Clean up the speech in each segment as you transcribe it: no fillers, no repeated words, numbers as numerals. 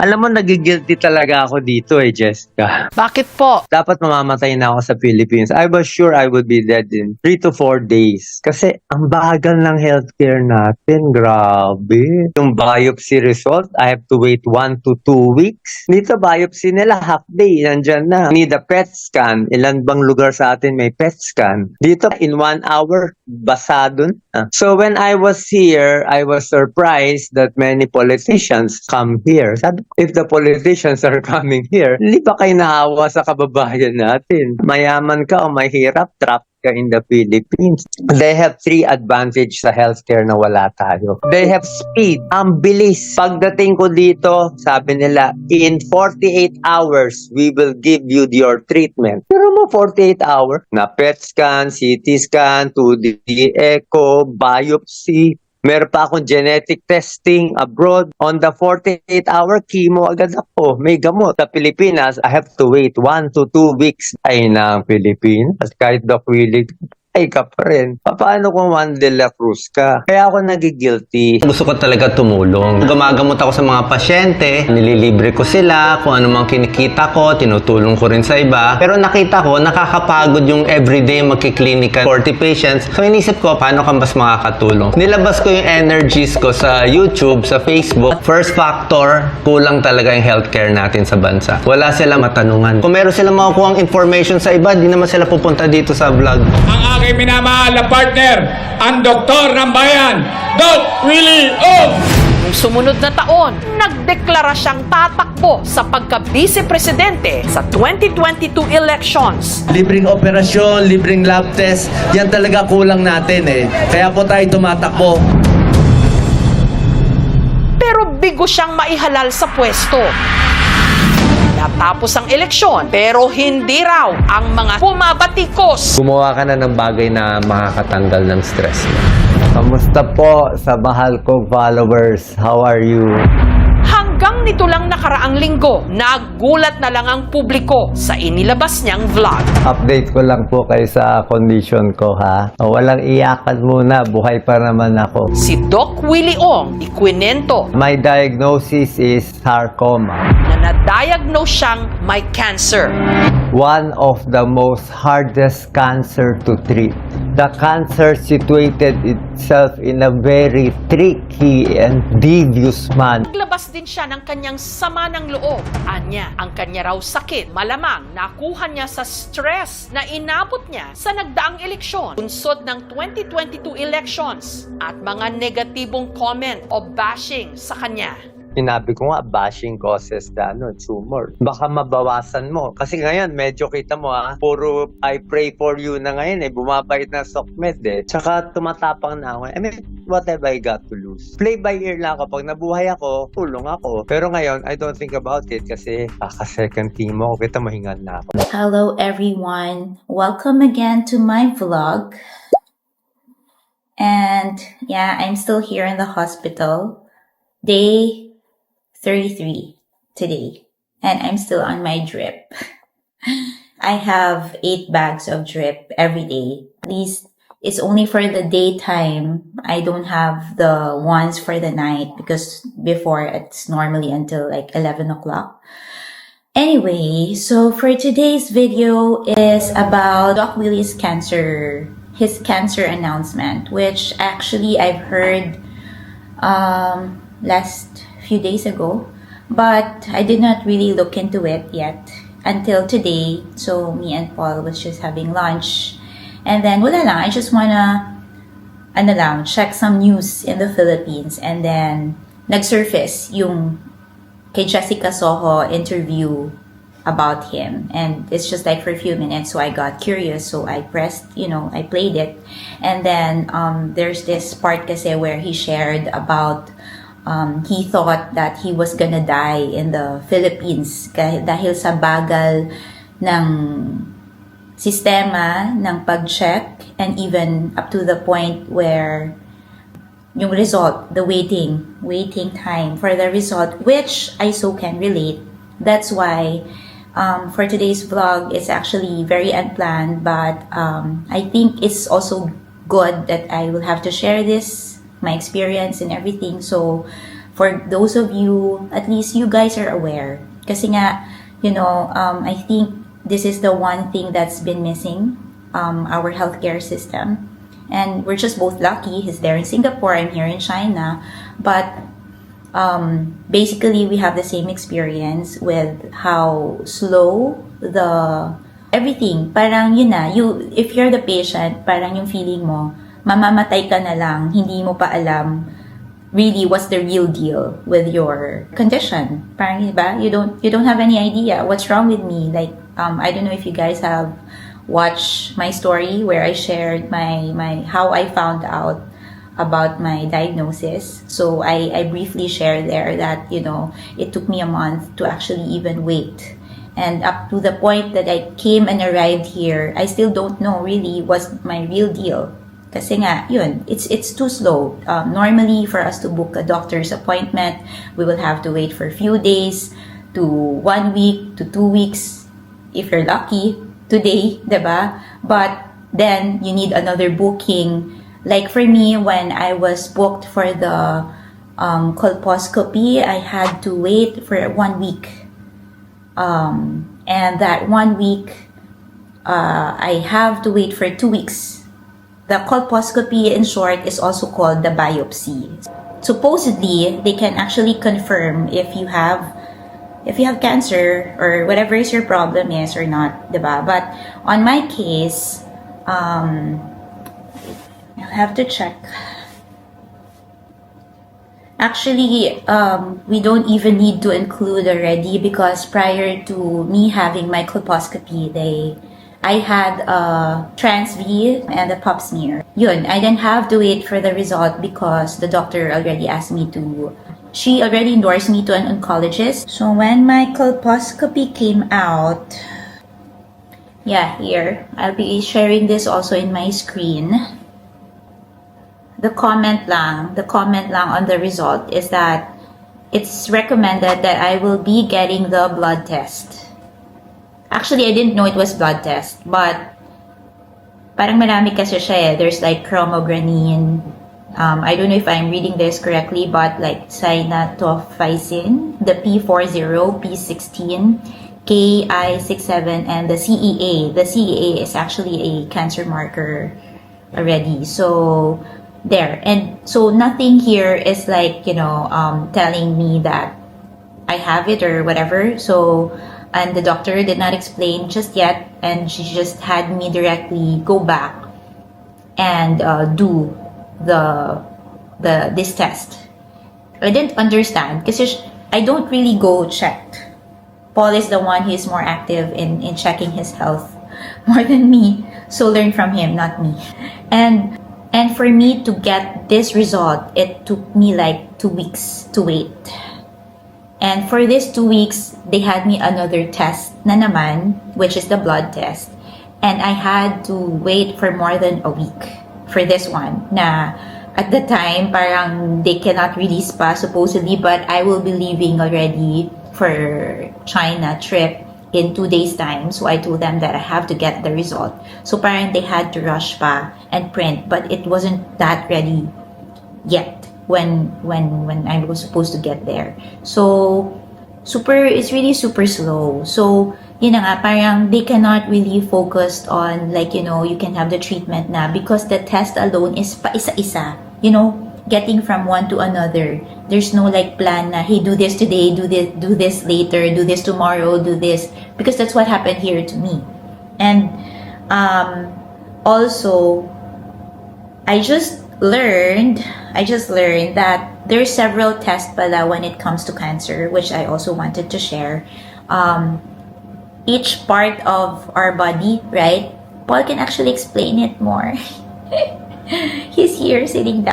Alam mo, nagigilty talaga ako dito Jessica. Bakit po? Dapat mamamatay na ako sa Philippines. I was sure I would be dead in 3 to 4 days. Kasi ang bagal ng healthcare natin. Grabe. Yung biopsy result, I have to wait 1 to 2 weeks. Dito, biopsy nila half day. Nandyan na. Need a PET scan. Ilan bang lugar sa atin may PET scan? Dito, in 1 hour, basado na. So when I was here, I was surprised that many politicians come here. Sabi ko, if the politicians are coming here, hindi ba kayo naawa sa kababayan natin? Mayaman ka o mahirap, trap ka in the Philippines. They have 3 advantage sa healthcare na wala tayo. They have speed. Ang bilis. Pagdating ko dito, sabi nila, in 48 hours, we will give you your treatment. Pero mo 48 hours, na PET scan, CT scan, 2D echo, biopsy, meron pa akong genetic testing abroad. On the 48-hour chemo agad ako. May gamot. Sa Pilipinas, I have to wait 1 to 2 weeks. Ay na ang Pilipinas. Kahit Doc Willie, ay ka pa rin. Paano kung Juan de la Cruz ka? Kaya ako nagigilty. Gusto ko talaga tumulong. Gumagamot ako sa mga pasyente, nililibre ko sila, kung ano mang kinikita ko, tinutulong ko rin sa iba. Pero nakita ko, nakakapagod yung everyday magki-clinical 40 patients. So inisip ko, paano ka mas makakatulong? Nilabas ko yung energies ko sa YouTube, sa Facebook. First factor, kulang talaga yung healthcare natin sa bansa. Wala silang matanungan. Kung meron silang makukuha information sa iba, di naman sila pupunta dito sa vlog. Ang aking minamahal na partner, ang doktor ng bayan, Doc Willie Ong! Noong sumunod na taon, nagdeklara siyang tatakbo sa pagka-vice-presidente sa 2022 elections. Libreng operasyon, libreng lab test, yan talaga kulang natin Kaya po tayo tumatakbo. Pero bigo siyang maihalal sa pwesto. Natapos ang eleksyon, pero hindi raw ang mga pumabatikos. Gumawa ka na ng bagay na makakatanggal ng stress. Kamusta po sa mahal kong followers? How are you? Hanggang nito lang nakaraang linggo, nagulat na lang ang publiko sa inilabas niyang vlog. Update ko lang po kayo sa condition ko ha. Walang iyakan muna, buhay pa naman ako. Si Doc Willie Ong ikwinento My diagnosis is sarcoma. na na-diagnose siyang may cancer. One of the most hardest cancer to treat. The cancer situated itself in a very tricky and devious man. Naglabas din siya ng kanyang sama ng loob. Anya, ang kanya raw sakit, malamang nakuha niya sa stress na inabot niya sa nagdaang eleksyon, bunsod ng 2022 elections at mga negatibong comment o bashing sa kanya. Sinabi ko nga, bashing causes the tumor. Baka mabawasan mo. Kasi ngayon, medyo kita mo puro I pray for you na ngayon bumabait na SOCMED Tsaka tumatapang na ako. I mean, what have I got to lose? Play by ear lang ako. Pag nabuhay ako, tulong ako. Pero ngayon, I don't think about it kasi second team mo, kita mahingan na ako. Hello everyone, welcome again to my vlog. And yeah, I'm still here in the hospital. Day 33 today, and I'm still on my drip. I have 8 bags of drip every day. At least it's only for the daytime. I don't have the ones for the night because before it's normally until like 11 o'clock. Anyway, so for today's video is about Doc Willie's cancer, his cancer announcement, which actually I've heard last few days ago, but I did not really look into it yet until today. So me and Paul was just having lunch, and then wala lang, I just wanna check some news in the Philippines, and then nag-surface yung kay Jessica Soho interview about him, and it's just like for a few minutes, so I got curious, so I pressed, I played it, and then there's this part kasi where he shared about he thought that he was gonna die in the Philippines dahil sa bagal ng sistema ng pag-check, and even up to the point where yung result, the waiting time for the result, which I so can relate. That's why for today's vlog, it's actually very unplanned, but I think it's also good that I will have to share this, my experience and everything. So for those of you, at least you guys are aware. Kasi nga, I think this is the one thing that's been missing, our healthcare system. And we're just both lucky. He's there in Singapore, I'm here in China. But basically, we have the same experience with how slow everything. Parang if you're the patient, parang yung feeling mo, mamamatay ka na lang, hindi mo pa alam really what's the real deal with your condition. Parang, diba? You don't have any idea what's wrong with me. Like, I don't know if you guys have watched my story where I shared my how I found out about my diagnosis. So I briefly shared there that, it took me a month to actually even wait. And up to the point that I came and arrived here, I still don't know really what's my real deal. Kasi nga, it's too slow. Normally, for us to book a doctor's appointment, we will have to wait for a few days to 1 week to 2 weeks, if you're lucky, today, diba? But then, you need another booking. Like for me, when I was booked for the colposcopy, I had to wait for 1 week. And that 1 week, I have to wait for 2 weeks. The colposcopy, in short, is also called the biopsy. Supposedly, they can actually confirm if you have cancer or whatever is your problem is or not, diba? But on my case, I'll have to check. Actually, we don't even need to include already because prior to me having my colposcopy, I had a trans-V and a pap smear. I didn't have to wait for the result because the doctor already asked me to. She already endorsed me to an oncologist. So when my colposcopy came out, here, I'll be sharing this also in my screen. The comment lang on the result is that it's recommended that I will be getting the blood test. Actually, I didn't know it was blood test, but parang marami kasi siya eh. There's like chromogranin. I don't know if I'm reading this correctly, but like sinatofusp, the P40, P16, Ki67, and the CEA. The CEA is actually a cancer marker already. So there, and so nothing here is like telling me that I have it or whatever. So. And the doctor did not explain just yet, and she just had me directly go back and do this test. I didn't understand because I don't really go check. Paul is the one who is more active in checking his health more than me, so learn from him, not me. And for me to get this result, it took me like 2 weeks to wait. And for these 2 weeks, they had me another test na naman, which is the blood test. And I had to wait for more than a week for this one. Na at the time, parang they cannot release pa supposedly, but I will be leaving already for China trip in 2 days time. So I told them that I have to get the result. So parang they had to rush pa and print, but it wasn't that ready yet. When I was supposed to get there. So, it's really super slow. So, yun na nga, parang they cannot really focus on like, you can have the treatment na because the test alone is pa isa-isa. Getting from one to another. There's no like plan na, hey, do this today, do this later, do this tomorrow, do this. Because that's what happened here to me. And, also, I just learned that there's several tests pala when it comes to cancer, which I also wanted to share. Each part of our body, right? Paul can actually explain it more. He's here seated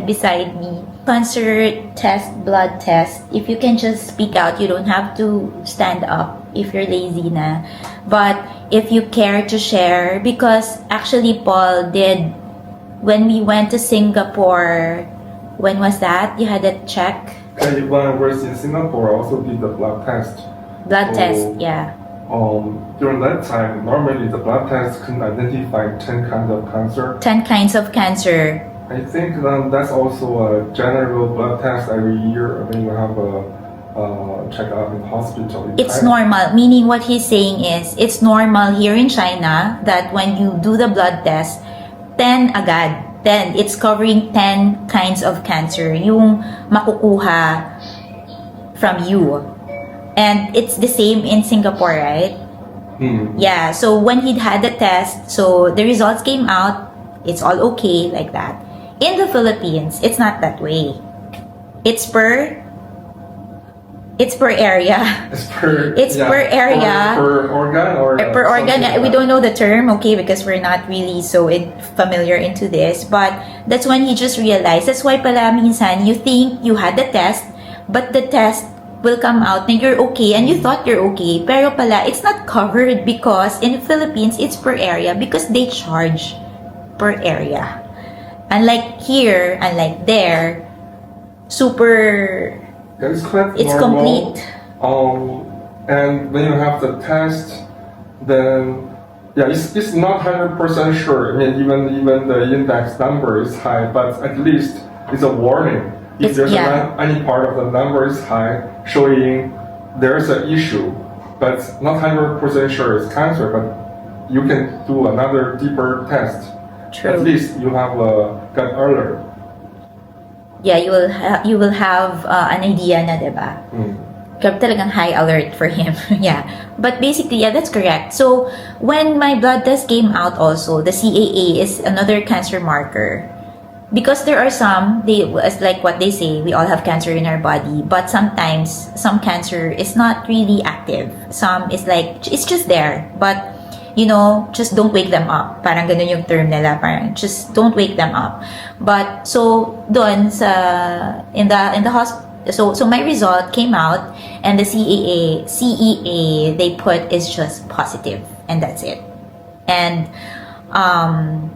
beside me. Cancer test, blood test. If you can just speak out, you don't have to stand up if you're lazy na. But if you care to share, because actually Paul did. When we went to Singapore, when was that? You had a check? When I was in Singapore, I also did the blood test. Blood test, yeah. During that time, normally the blood test can identify 10 kinds of cancer. 10 kinds of cancer. I think that's also a general blood test every year when you have a checkup in hospital. in It's China. normal, meaning what he's saying is, it's normal here in China that when you do the blood test, 10 agad. 10, it's covering 10 kinds of cancer yung makukuha from you. And it's the same in Singapore, right? Yeah, so when he had the test, so the results came out, it's all okay like that. In the Philippines, it's not that way. It's per area. It's per area. Per organ or Per organ, something like we that? don't know the term, okay, because we're not really so familiar into this. But that's when he just realized. That's why pala minsan you think you had the test, but the test will come out and you're okay and you thought you're okay. Pero pala, it's not covered because in the Philippines, it's per area because they charge per area. Unlike here, unlike there, super... Yeah, it's quite It's normal. complete. And when you have the test, then yeah, it's not 100% sure. I mean, even the index number is high, but at least it's a warning. If It's- there's yeah. any part of the number is high, showing there's an issue, but not 100% sure it's cancer, but you can do another deeper test. True. At least you have a gut alert. Yeah, you will have an idea na, diba? Grabe talagang high alert for him. Yeah. But basically, yeah, that's correct. So, when my blood test came out also, the CAA is another cancer marker. Because there are some, as like what they say, we all have cancer in our body. But sometimes, some cancer is not really active. Some is like, it's just there. But, you know, just don't wake them up. Parang ganun yung term nila. Parang just don't wake them up. But, so, doon sa, in the hospital, so my result came out and the CEA they put is just positive and that's it. And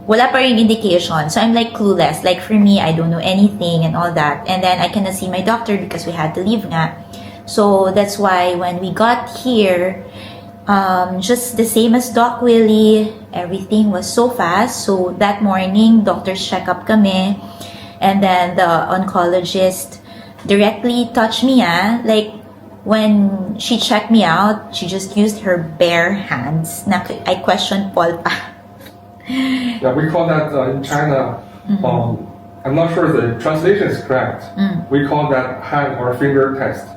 wala pa rin indication. So I'm like clueless. Like for me, I don't know anything and all that. And then I cannot see my doctor because we had to leave nga. So that's why when we got here, just the same as Doc Willie, everything was so fast. So that morning, doctor's check-up kami. And then the oncologist directly touched me, like when she checked me out, she just used her bare hands. I questioned Paul pa. Yeah, we call that in China. I'm not sure the translation is correct. We call that hand or finger test,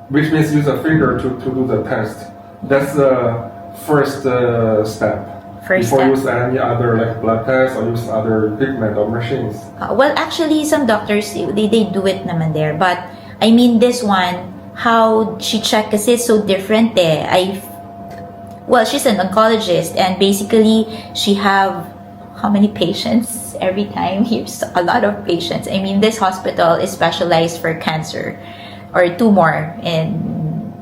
which means use a finger to do the test. That's the first step. First Before step. use any other like blood test or use other equipment or machines. Well, actually, some doctors, they do it naman there. But, I mean, this one, how she checked, kasi it's so different well, she's an oncologist and basically, she have how many patients every time? Here's a lot of patients. I mean, this hospital is specialized for cancer or tumor in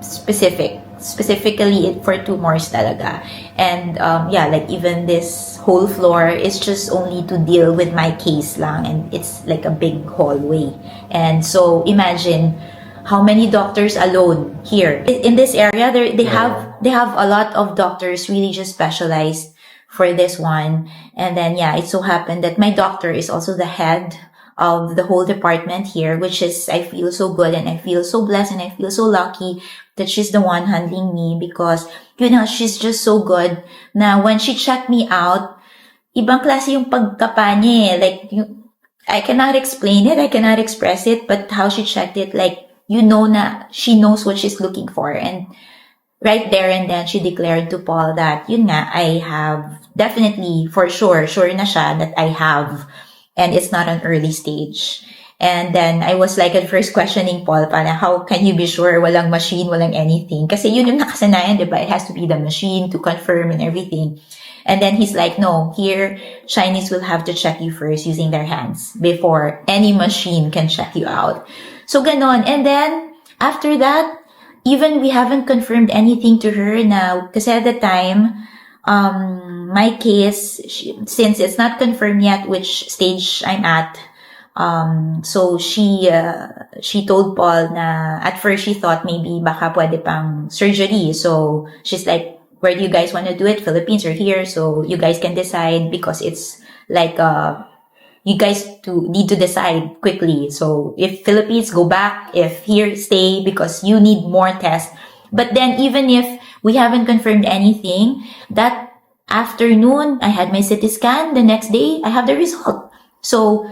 specifically for tumors talaga. And yeah, like even this whole floor is just only to deal with my case lang, and it's like a big hallway. And so imagine how many doctors alone here in this area. They have a lot of doctors really just specialized for this one. And then yeah, it so happened that my doctor is also the head of the whole department here, which is, I feel so good and I feel so blessed and I feel so lucky that she's the one handling me because, you know, she's just so good. Now, when she checked me out, ibang klase yung pagkapa niya, like, I cannot explain it, I cannot express it, but how she checked it, like, you know na she knows what she's looking for. And right there and then, she declared to Paul that, yun nga, I have definitely, for sure na siya that I have, and it's not an early stage. And then, I was like at first questioning Paul, parang how can you be sure walang machine, walang anything? Kasi yun yung nakasanayan, diba? It has to be the machine to confirm and everything. And then he's like, no, here, Chinese will have to check you first using their hands before any machine can check you out. So, ganon. And then, after that, even we haven't confirmed anything to her now. Kasi at the time, my case, since it's not confirmed yet which stage I'm at, so she told Paul na at first she thought maybe baka pwede pang surgery. So she's like, where do you guys want to do it? Philippines or here? So you guys can decide because it's like you guys need to decide quickly. So if Philippines, go back. If here, stay, because you need more tests. But then even if we haven't confirmed anything, that afternoon, I had my CT scan. The next day, I have the result. So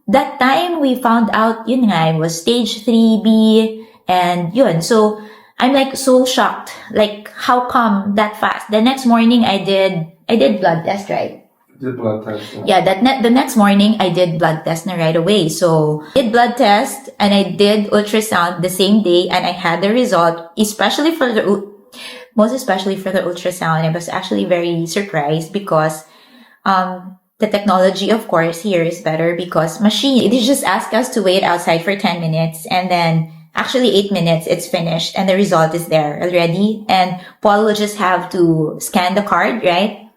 that time we found out, yun nga, I was stage 3B and yun. So I'm like so shocked. Like, how come that fast? The next morning I did blood test, right? Did blood test. Yeah, the next morning I did blood test na right away. So did blood test and I did ultrasound the same day and I had the result, most especially for the ultrasound. I was actually very surprised because the technology, of course, here is better because machine, they just ask us to wait outside for 10 minutes and then actually 8 minutes, it's finished and the result is there already. And Paul will just have to scan the card, right?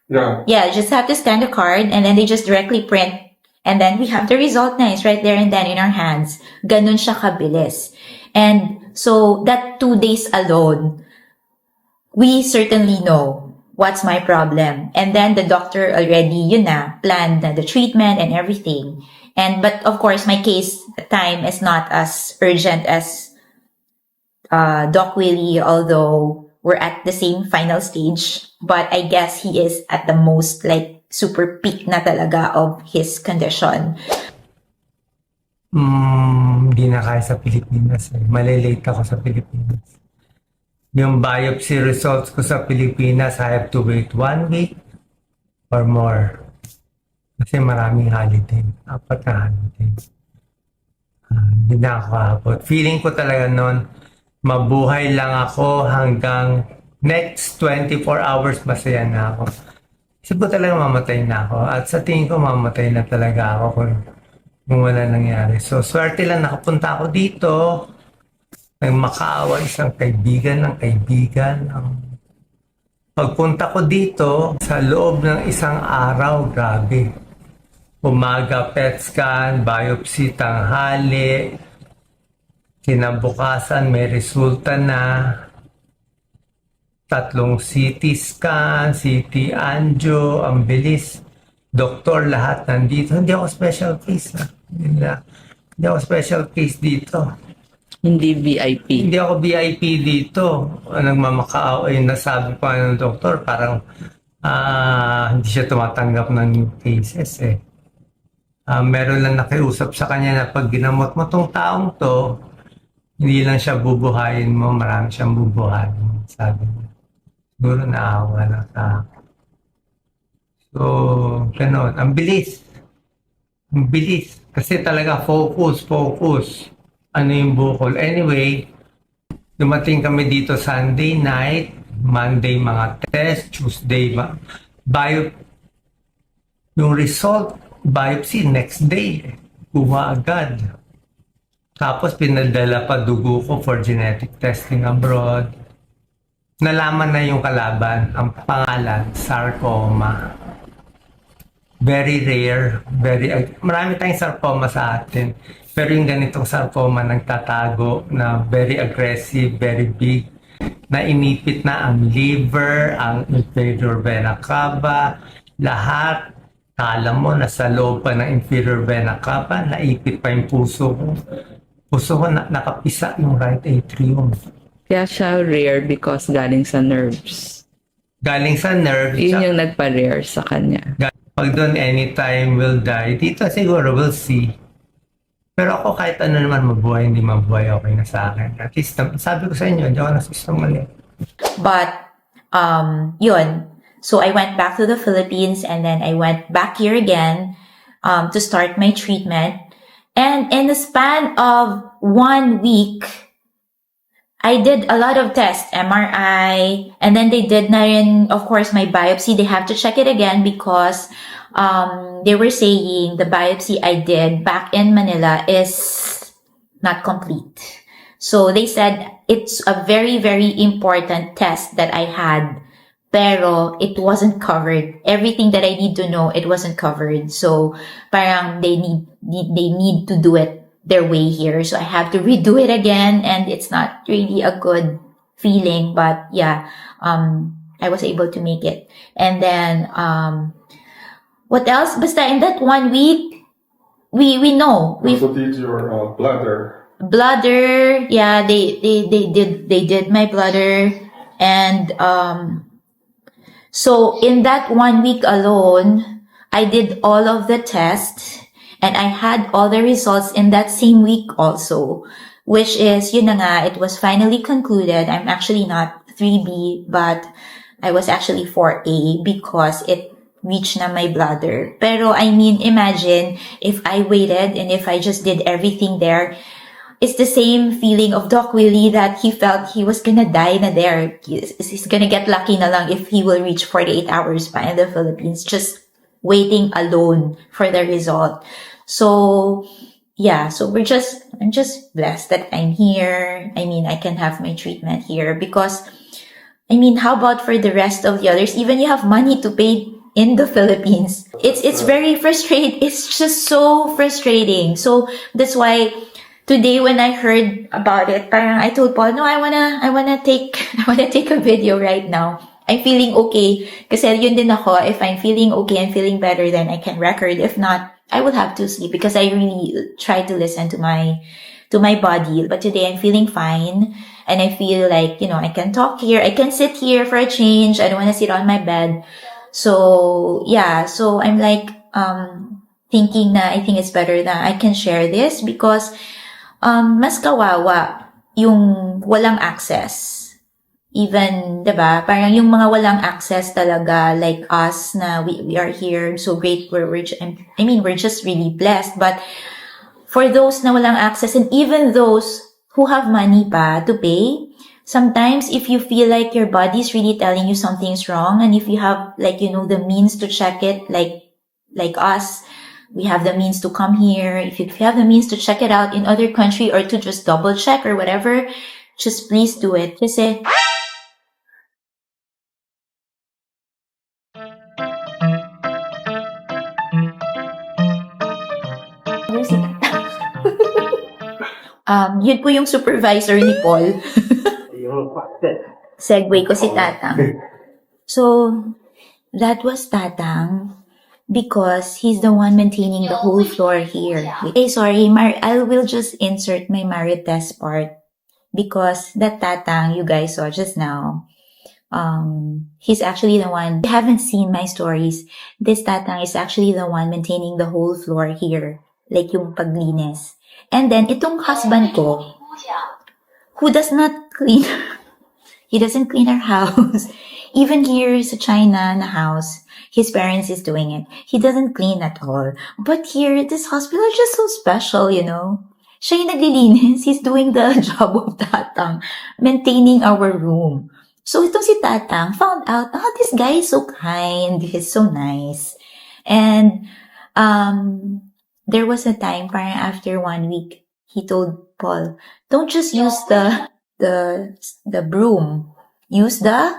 Yeah. Yeah, just have to scan the card and then they just directly print. And then we have the result na, it's right there and then in our hands. Ganun siya kabilis. And so that 2 days alone, we certainly know what's my problem. And then the doctor already, planned the treatment and everything. But of course, my case time is not as urgent as Doc Willie, although we're at the same final stage. But I guess he is at the most like super peak na talaga of his condition. Hindi na kaya sa Pilipinas. Malilate ako sa Pilipinas. Yung biopsy results ko sa Pilipinas, I have to wait 1 week or more. Kasi maraming holiday. 4 na holiday. Hindi na ako abot. Feeling ko talaga noon, mabuhay lang ako hanggang next 24 hours masaya na ako. Kasi po talaga mamatay na ako. At sa tingin ko mamatay na talaga ako kung wala nangyari. So swerte lang nakapunta ako dito. Nang makaawa isang kaibigan ng kaibigan. Pagpunta ko dito, sa loob ng isang araw, grabe. Umaga PET scan, biopsy tanghali, kinabukasan may resulta na, 3 CT scan, CT angio, ang bilis. Doktor, lahat nandito. Hindi ako special case. Hindi ako special case dito. Hindi VIP. Hindi ako VIP dito. Nagmamakaaw, nasabi pa ng doktor, parang hindi siya tumatanggap ng new cases eh. Meron lang nakiusap sa kanya na pag ginamot mo tong taong to, hindi lang siya bubuhayin mo, marami siyang bubuhayin. Sabi niya. Siguro naawa na sa akin. So, gano'n. Ang bilis. Ang bilis. Kasi talaga focus. Ano yung bukol. Anyway, dumating kami dito Sunday night, Monday mga test, Tuesday yung result, biopsy next day. Kuha agad. Tapos pinadala pa dugo ko for genetic testing abroad. Nalaman na yung kalaban, ang pangalan, sarcoma. Very rare, marami tayong sarcoma sa atin. Pero yung ganitong sarcoma nagtatago na very aggressive, very big, na inipit na ang liver, ang inferior vena cava, lahat. Kala mo, nasa loob pa ng inferior vena cava, naipit pa yung puso ko. Puso ko nakapisa yung right atrium. Kaya siya rare because galing sa nerves. Galing sa nerve. Yun yung nagpa-rare sa kanya. Pag doon, anytime will die. Dito siguro we'll see. Pero ako kahit ano naman mabuhay, hindi mabuhay, okay na sa akin. At least, sabi ko sa inyo, hindi ako nasistong mali. But, yun. So I went back to the Philippines and then I went back here again to start my treatment. And in the span of 1 week, I did a lot of tests, MRI, and then they did na rin, of course, my biopsy. They have to check it again because they were saying the biopsy I did back in Manila is not complete. So they said it's a very, very important test that I had, pero it wasn't covered. Everything that I need to know, it wasn't covered. So parang they need to do it their way here. So I have to redo it again, and it's not really a good feeling, but yeah, I was able to make it. And then What else? Basta in that 1 week, we know. We We also did your bladder. bladder, yeah, they did my bladder. And so in that 1 week alone, I did all of the tests and I had all the results in that same week also, which is, yun na nga, it was finally concluded. I'm actually not 3B, but I was actually 4A because it reached na my bladder. Pero I mean, imagine if I waited and if I just did everything there, it's the same feeling of Doc Willie that he felt he was gonna die na there. He's gonna get lucky na lang if he will reach 48 hours pa in the Philippines, just waiting alone for the result. So, yeah, so I'm just blessed that I'm here. I mean, I can have my treatment here because, I mean, how about for the rest of the others? Even you have money to pay in the Philippines. It's very frustrating. It's just so frustrating. So that's why today when I heard about it, parang I told Paul, no, I wanna take a video right now. I'm feeling okay. Kasi yun din ako, if I'm feeling okay, I'm feeling better, then I can record. If not, I will have to sleep because I really try to listen to my body. But today I'm feeling fine. And I feel like, you know, I can talk here. I can sit here for a change. I don't want to sit on my bed. So, yeah. So I'm like, thinking na I think it's better that I can share this because, mas kawawa yung walang access. Even, diba, parang yung mga walang access talaga, like us na we are here, so great, we're just really blessed. But for those na walang access, and even those who have money pa to pay, sometimes if you feel like your body's really telling you something's wrong, and if you have, like, you know, the means to check it, like us, we have the means to come here. If you have the means to check it out in other country or to just double check or whatever, just please do it. Kasi yun po yung supervisor ni Paul. Segway ko si Tatang. So, that was Tatang because he's the one maintaining the whole floor here. Okay, sorry, I will just insert my Marites part because that Tatang you guys saw just now, he's actually the one, if you haven't seen my stories, this Tatang is actually the one maintaining the whole floor here, like yung paglinis. And then, itong husband ko, who does not clean, he doesn't clean our house. Even here sa China na house, his parents is doing it. He doesn't clean at all. But here, this hospital is just so special, you know. Siya yung naglilinis. He's doing the job of Tatang, maintaining our room. So, itong si Tatang found out, this guy is so kind. He's so nice. And, there was a time, parang after 1 week, he told Paul, don't just use the broom. Use the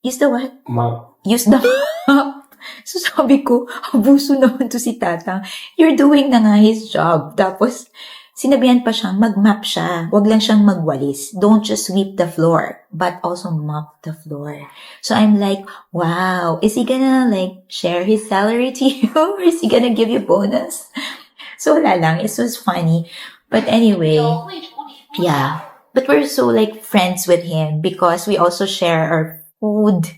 what? Mop. Use the mop. So sabi ko, abuso naman to si Tatang. You're doing na nga his job. Tapos, sinabihan pa siyang mag-mop siya. Huwag lang siyang magwalis. Don't just sweep the floor, but also mop the floor. So I'm like, wow, is he gonna like share his salary to you? Or is he gonna give you bonus? So wala lang. It was funny. But anyway, yeah. But we're so like friends with him because we also share our food.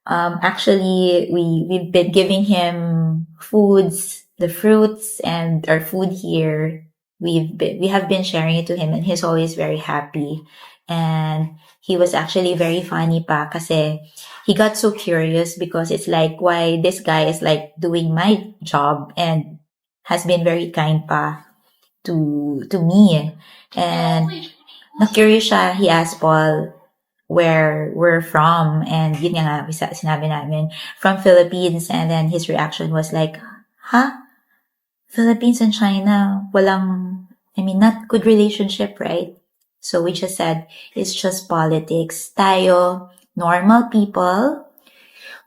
Actually, we've been giving him foods, the fruits and our food here. We have been sharing it to him and he's always very happy. And he was actually very funny pa kasi he got so curious because it's like why this guy is like doing my job and has been very kind pa to me. And na-curious siya, he asked Paul where we're from, and yun nga, sinabi namin, from Philippines, and then his reaction was like, Philippines and China, not good relationship, right? So we just said, it's just politics. Tayo, normal people,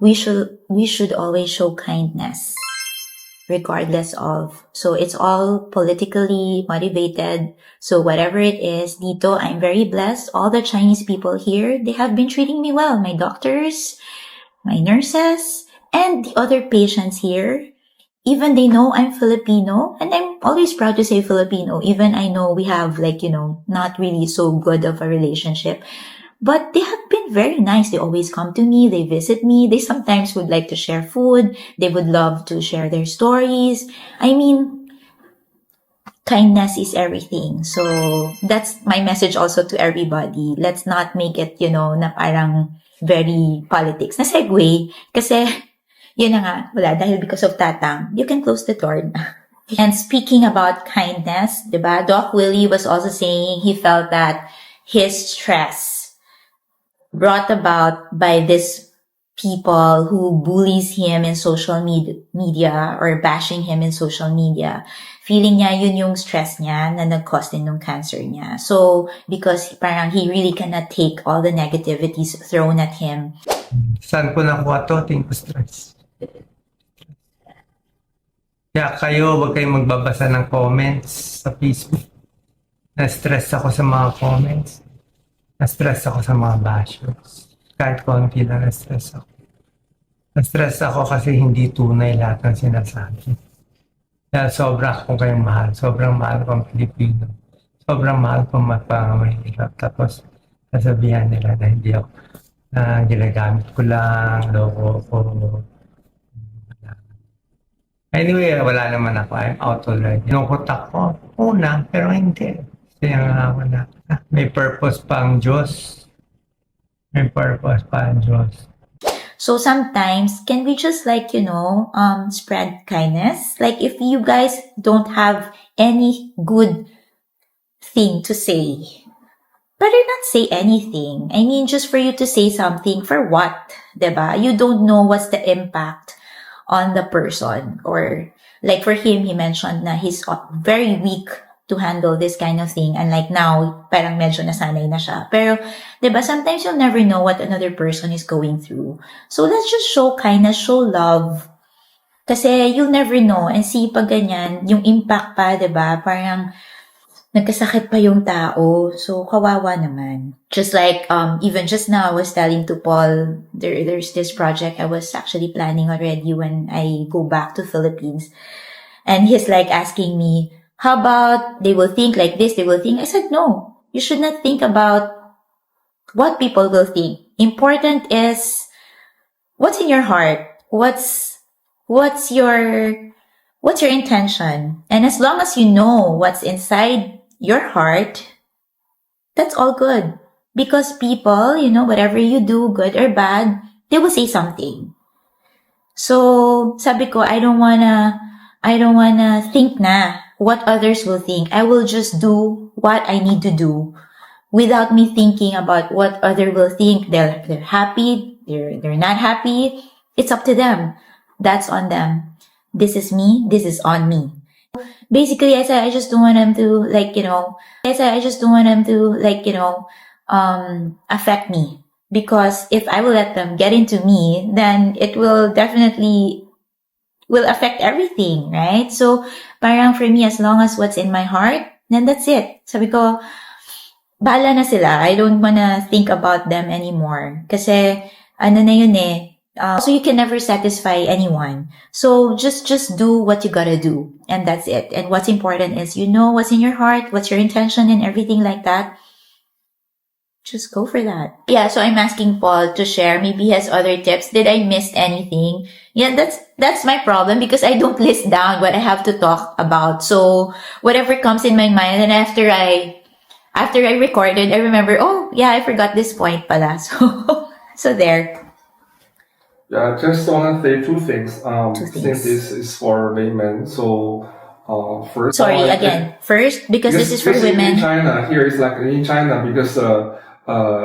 we should always show kindness. Regardless of. So it's all politically motivated. So whatever it is, dito, I'm very blessed. All the Chinese people here, they have been treating me well. My doctors, my nurses, And the other patients here, even they know I'm Filipino, and I'm always proud to say Filipino, even I know we have not really so good of a relationship. But they have been very nice. They always come to me. They visit me. They sometimes would like to share food. They would love to share their stories. I mean, kindness is everything. So that's my message also to everybody. Let's not make it, na parang very politics. Na segue. Kasi, yun na nga, wala. Dahil because of Tatang, you can close the door na. And speaking about kindness, diba? Doc Willie was also saying he felt that his stress brought about by these people who bullies him in social media or bashing him in social media. Feeling niya yun yung stress niya na nag-cause din ng cancer niya. So, because parang he really cannot take all the negativities thrown at him. Saan ko nakuha to? Tingin ko stress. Kaya kayo, huwag kayong magbabasa ng comments sa Facebook. Na-stress ako sa mga comments. Na-stress ako sa mga bashers. Kahit konti lang na-stress ako. Na-stress ako kasi hindi tunay lahat ng sinasabi. Kaya sobrang akong kayong mahal. Sobrang mahal ko ang Pilipino. Sobrang mahal ko magpangahirap. Tapos sasabihan nila na hindi ako na ginagamit ko lang, loko ko. Anyway, wala naman ako. I'm out already. Nungkot ako. Una, pero hindi. Kaya nga ako na, may purpose pa ang Diyos. May purpose pa ang Diyos. So sometimes, can we just spread kindness? Like if you guys don't have any good thing to say, better not say anything. I mean, just for you to say something, for what? Diba? You don't know what's the impact on the person. Or like for him, he mentioned na he's very weak to handle this kind of thing. And like now, parang medyo nasanay na siya. Pero, diba, sometimes you'll never know what another person is going through. So let's just show kindness, show love. Kasi you'll never know. And see, pag ganyan, yung impact pa, diba, parang nagkasakit pa yung tao. So, kawawa naman. Just like, even just now, I was telling to Paul, there's this project I was actually planning already when I go back to Philippines. And he's like asking me, how about they will think like this, they will think. I said, no, you should not think about what people will think. Important is what's in your heart. What's your intention? And as long as you know what's inside your heart, that's all good. Because people, whatever you do, good or bad, they will say something. So, sabi ko, I don't wanna think na what others will think. I will just do what I need to do without me thinking about what other will think. They're happy, they're not happy. It's up to them. That's on them. This is me, this is on me. Basically, I said I just don't want them to affect me. Because if I will let them get into me, then it will definitely affect everything, right? So, parang for me, as long as what's in my heart, then that's it. Sabi ko, bahala na sila. I don't wanna think about them anymore. Kasi, na yun eh. So you can never satisfy anyone. So, just do what you gotta do. And that's it. And what's important is, what's in your heart, what's your intention and everything like that. Just go for that. Yeah, so I'm asking Paul to share. Maybe he has other tips. Did I miss anything? Yeah, that's my problem because I don't list down what I have to talk about. So whatever comes in my mind, and after I recorded, I remember, oh yeah, I forgot this point pala. So there. Yeah, just want to say two things. Two things. Since this is for women, so first. Sorry, again. First, because this is for women. In China, here it's like in China because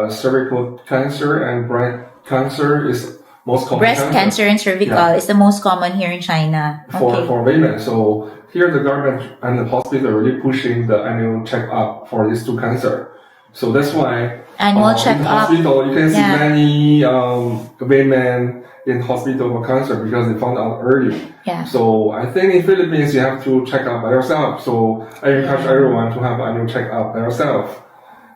cervical cancer and breast cancer is most common. Breast cancer and cervical is the most common here in China. Okay. For women. So here the government and the hospital are really pushing the annual check-up for these two cancer. So that's why annual in check-up. hospital you can see many women in hospital for cancer because they found out early. Yeah. So I think in Philippines you have to check up by yourself. So I encourage everyone to have annual check-up by yourself.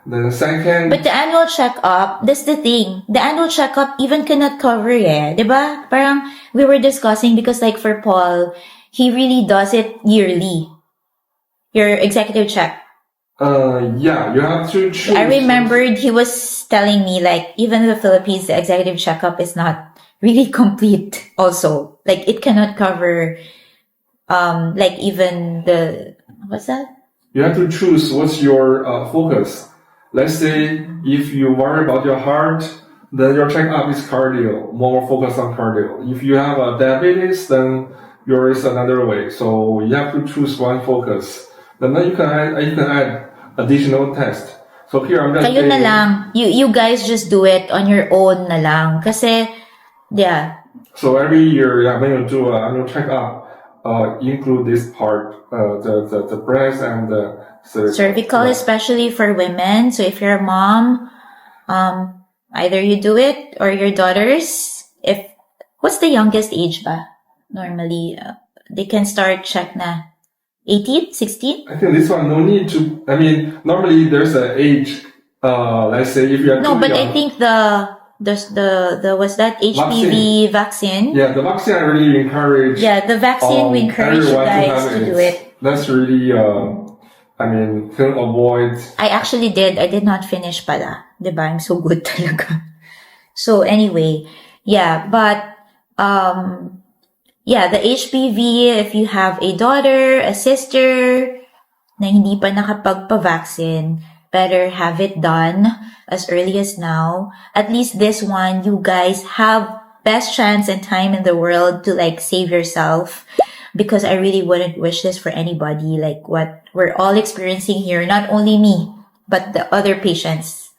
Then second, But the annual checkup, that's the thing. The annual checkup even cannot cover diba? Parang we were discussing because like for Paul, he really does it yearly. Your executive check. yeah, you have to choose. I remembered he was telling me like even in the Philippines, the executive checkup is not really complete also. Like it cannot cover, like even what's that? You have to choose what's your focus. Let's say if you worry about your heart, then your checkup is cardio, more focus on cardio. If you have diabetes, then yours is another way. So you have to choose one focus. Then you can add additional test. So here I'm just Kayo na saying- lang. You guys just do it on your own na lang. Kasi, yeah. So every year, when you do an annual checkup, include this part, the breast and the Cervical, especially for women. So if you're a mom, either you do it or your daughters. What's the youngest age ba? Normally, they can start check na 18, 16? I think this one no need to. I mean, normally there's an age. Let's say if you are No, too but young. I think the was that HPV vaccine? Yeah, the vaccine I really encourage. Yeah, the vaccine we encourage you everyone guys have to do it. That's really. I mean, can avoid. I actually did. I did not finish pala. Diba? I'm so good talaga. So anyway, yeah, but, yeah, the HPV, if you have a daughter, a sister, na hindi pa nakapagpa-vaccine, better have it done as early as now. At least this one, you guys have best chance and time in the world to like save yourself. Because I really wouldn't wish this for anybody, like what we're all experiencing here, not only me, but the other patients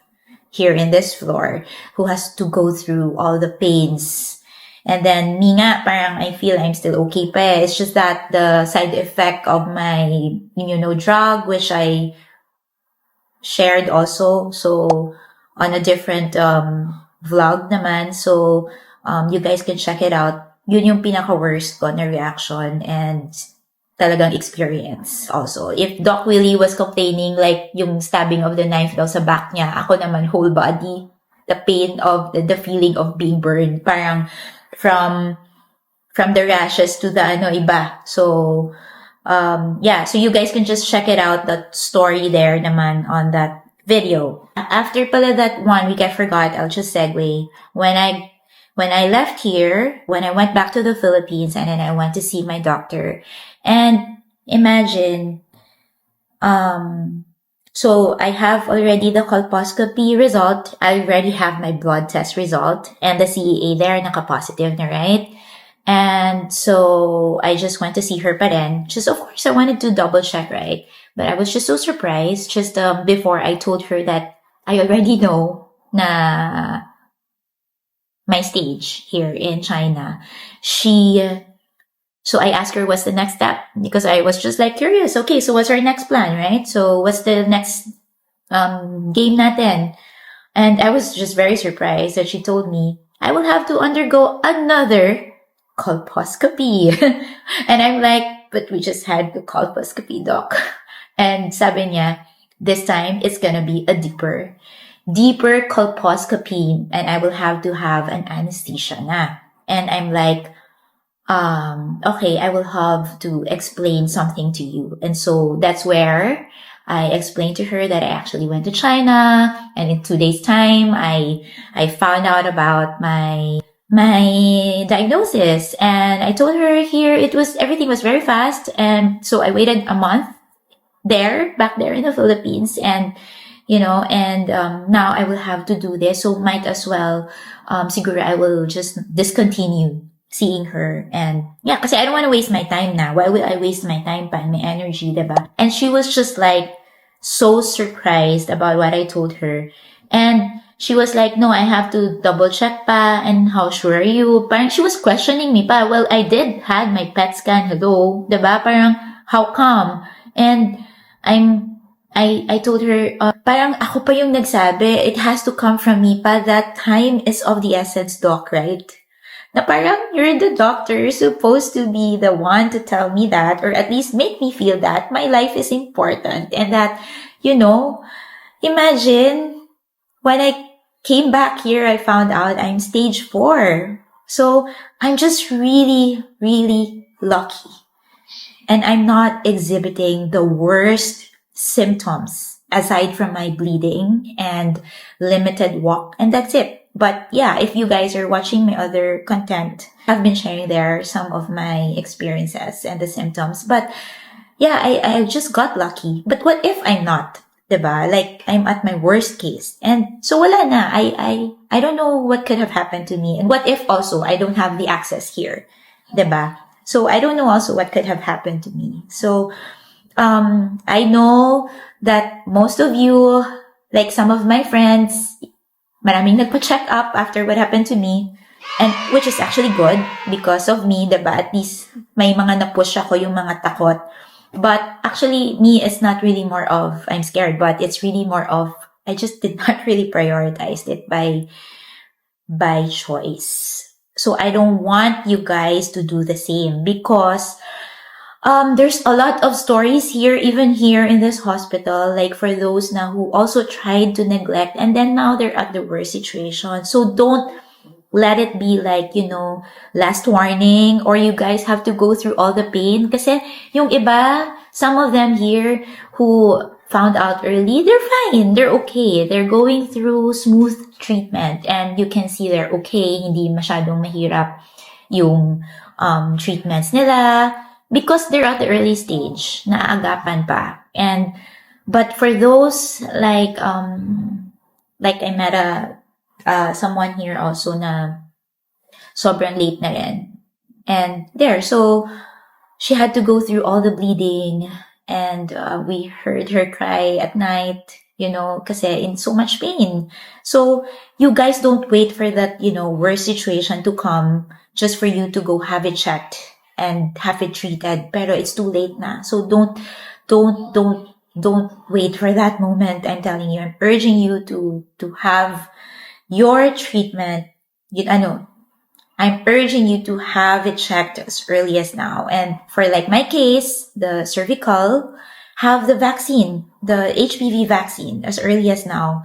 here in this floor who has to go through all the pains. And then me nga, parang I feel I'm still okay pa eh. It's just that the side effect of my drug, which I shared also, so on a different vlog naman. So you guys can check it out. Yun yung pinaka-worst ko na reaction and talagang experience also. If Doc Willie was complaining like yung stabbing of the knife daw sa back niya, ako naman whole body, the pain of the feeling of being burned, parang from the rashes to the iba. So yeah, so you guys can just check it out, that story there naman on that video. After pala that 1 week, I forgot, I'll just segue. When I left here, when I went back to the Philippines and then I went to see my doctor, and imagine, so I have already the colposcopy result. I already have my blood test result and the CEA there, naka-positive na, right? And so I just went to see her pa rin. Just, of course, I wanted to double check, right? But I was just so surprised just before I told her that I already know na my stage here in China. So I asked her what's the next step because I was just like curious. Okay, so what's our next plan, right? So what's the next game natin? And I was just very surprised that she told me I will have to undergo another colposcopy. And I'm like, but we just had the colposcopy, doc. And sabi niya, this time it's gonna be a deeper colposcopy and I will have to have an anesthesia na. And I'm like, okay, I will have to explain something to you. And so that's where I explained to her that I actually went to China, and in 2 days' time, I found out about my diagnosis, and I told her here everything was very fast, and so I waited a month back there in the Philippines, and now I will have to do this, so might as well, siguro I will just discontinue seeing her. And yeah, kasi I don't want to waste my time now. Why would I waste my time pa and my energy, diba? And she was just like so surprised about what I told her. And she was like, no, I have to double check pa. And how sure are you? Parang she was questioning me pa. Well, I did had my PET scan. Hello, diba? Parang how come? And I told her, parang ako pa yung nagsabi, it has to come from me pa. That time is of the essence, doc, right? Na parang you're the doctor, you're supposed to be the one to tell me that, or at least make me feel that my life is important and that, imagine, when I came back here, I found out I'm stage 4. So I'm just really, really lucky. And I'm not exhibiting the worst symptoms aside from my bleeding and limited walk. And that's it. But yeah, if you guys are watching my other content, I've been sharing there some of my experiences and the symptoms. But yeah, I just got lucky. But what if I'm not? Diba? Like, I'm at my worst case. And so wala na. I don't know what could have happened to me. And what if also I don't have the access here? Diba? So I don't know also what could have happened to me. So, I know that most of you, like some of my friends, maraming nagpa-check up after what happened to me. And which is actually good because of me, diba? At least may mga na-push ako yung mga takot. But actually, me, it's not really more of, I'm scared, but it's really more of, I just did not really prioritize it by choice. So I don't want you guys to do the same because there's a lot of stories here, even here in this hospital, like for those now who also tried to neglect and then now they're at the worst situation. So don't let it be like, last warning or you guys have to go through all the pain. Kasi yung iba, some of them here who found out early, they're fine. They're okay. They're going through smooth treatment and you can see they're okay. Hindi masyadong mahirap yung treatments nila because they're at the early stage. Naaagapan pa. But for those like I met someone here also na sobrang late na rin. And so she had to go through all the bleeding and we heard her cry at night, kasi in so much pain. So you guys don't wait for that, worst situation to come just for you to go have it checked and have it treated. Pero it's too late na. So don't wait for that moment. I'm telling you, I'm urging you to have your treatment, I'm urging you to have it checked as early as now. And for like my case, the cervical, have the vaccine, the HPV vaccine as early as now.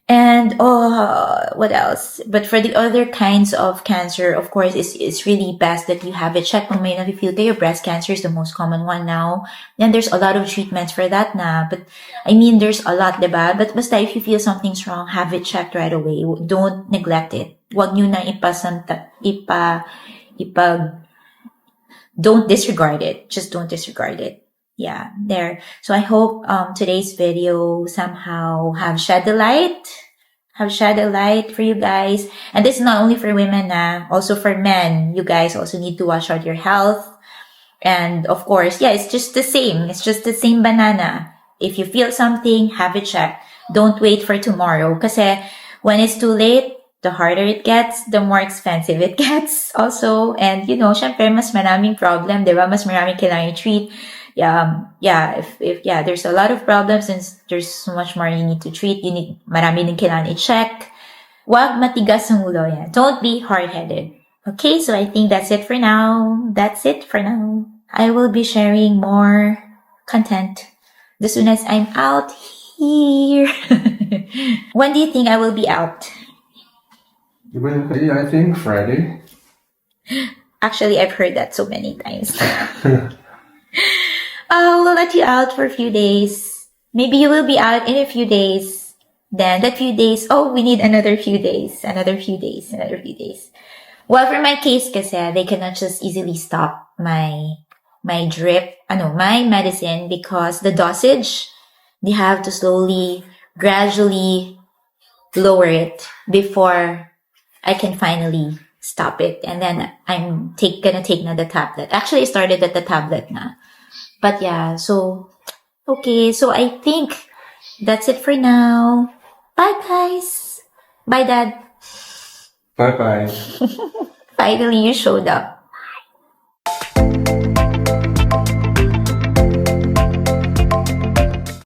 And what else? But for the other kinds of cancer, of course, it's really best that you have it checked. Kung may nafe-feel kayo, breast cancer is the most common one now. And there's a lot of treatments for that na. But I mean, there's a lot, diba? But basta if you feel something's wrong, have it checked right away. Don't neglect it. Huwag nyo na don't disregard it. Just don't disregard it. Yeah, there. So I hope today's video somehow have shed a light for you guys. And this is not only for women, also for men. You guys also need to watch out your health. And of course, yeah, it's just the same. It's just the same banana. If you feel something, have it checked. Don't wait for tomorrow. Kasi when it's too late, the harder it gets, the more expensive it gets also. And, syempre, mas maraming problem, diba? Mas maraming kailangan i-treat. There's a lot of problems and there's so much more you need to treat. Marami din kailangan i-check. Wag matigas ang ulo yan. Don't be hard-headed. Okay, so I think that's it for now. I will be sharing more content as soon as I'm out here. When do you think I will be out? I think Friday. Actually, I've heard that so many times. We'll let you out for a few days. Maybe you will be out in a few days. Then that few days, we need another few days. Well, for my case kasi, they cannot just easily stop my drip, my medicine because the dosage, they have to slowly, gradually lower it before I can finally stop it. And then I'm gonna take na the tablet. Actually, I started at the tablet na. But yeah, so, okay. So I think that's it for now. Bye, guys. Bye, Dad. Bye-bye. Finally, you showed up. Bye.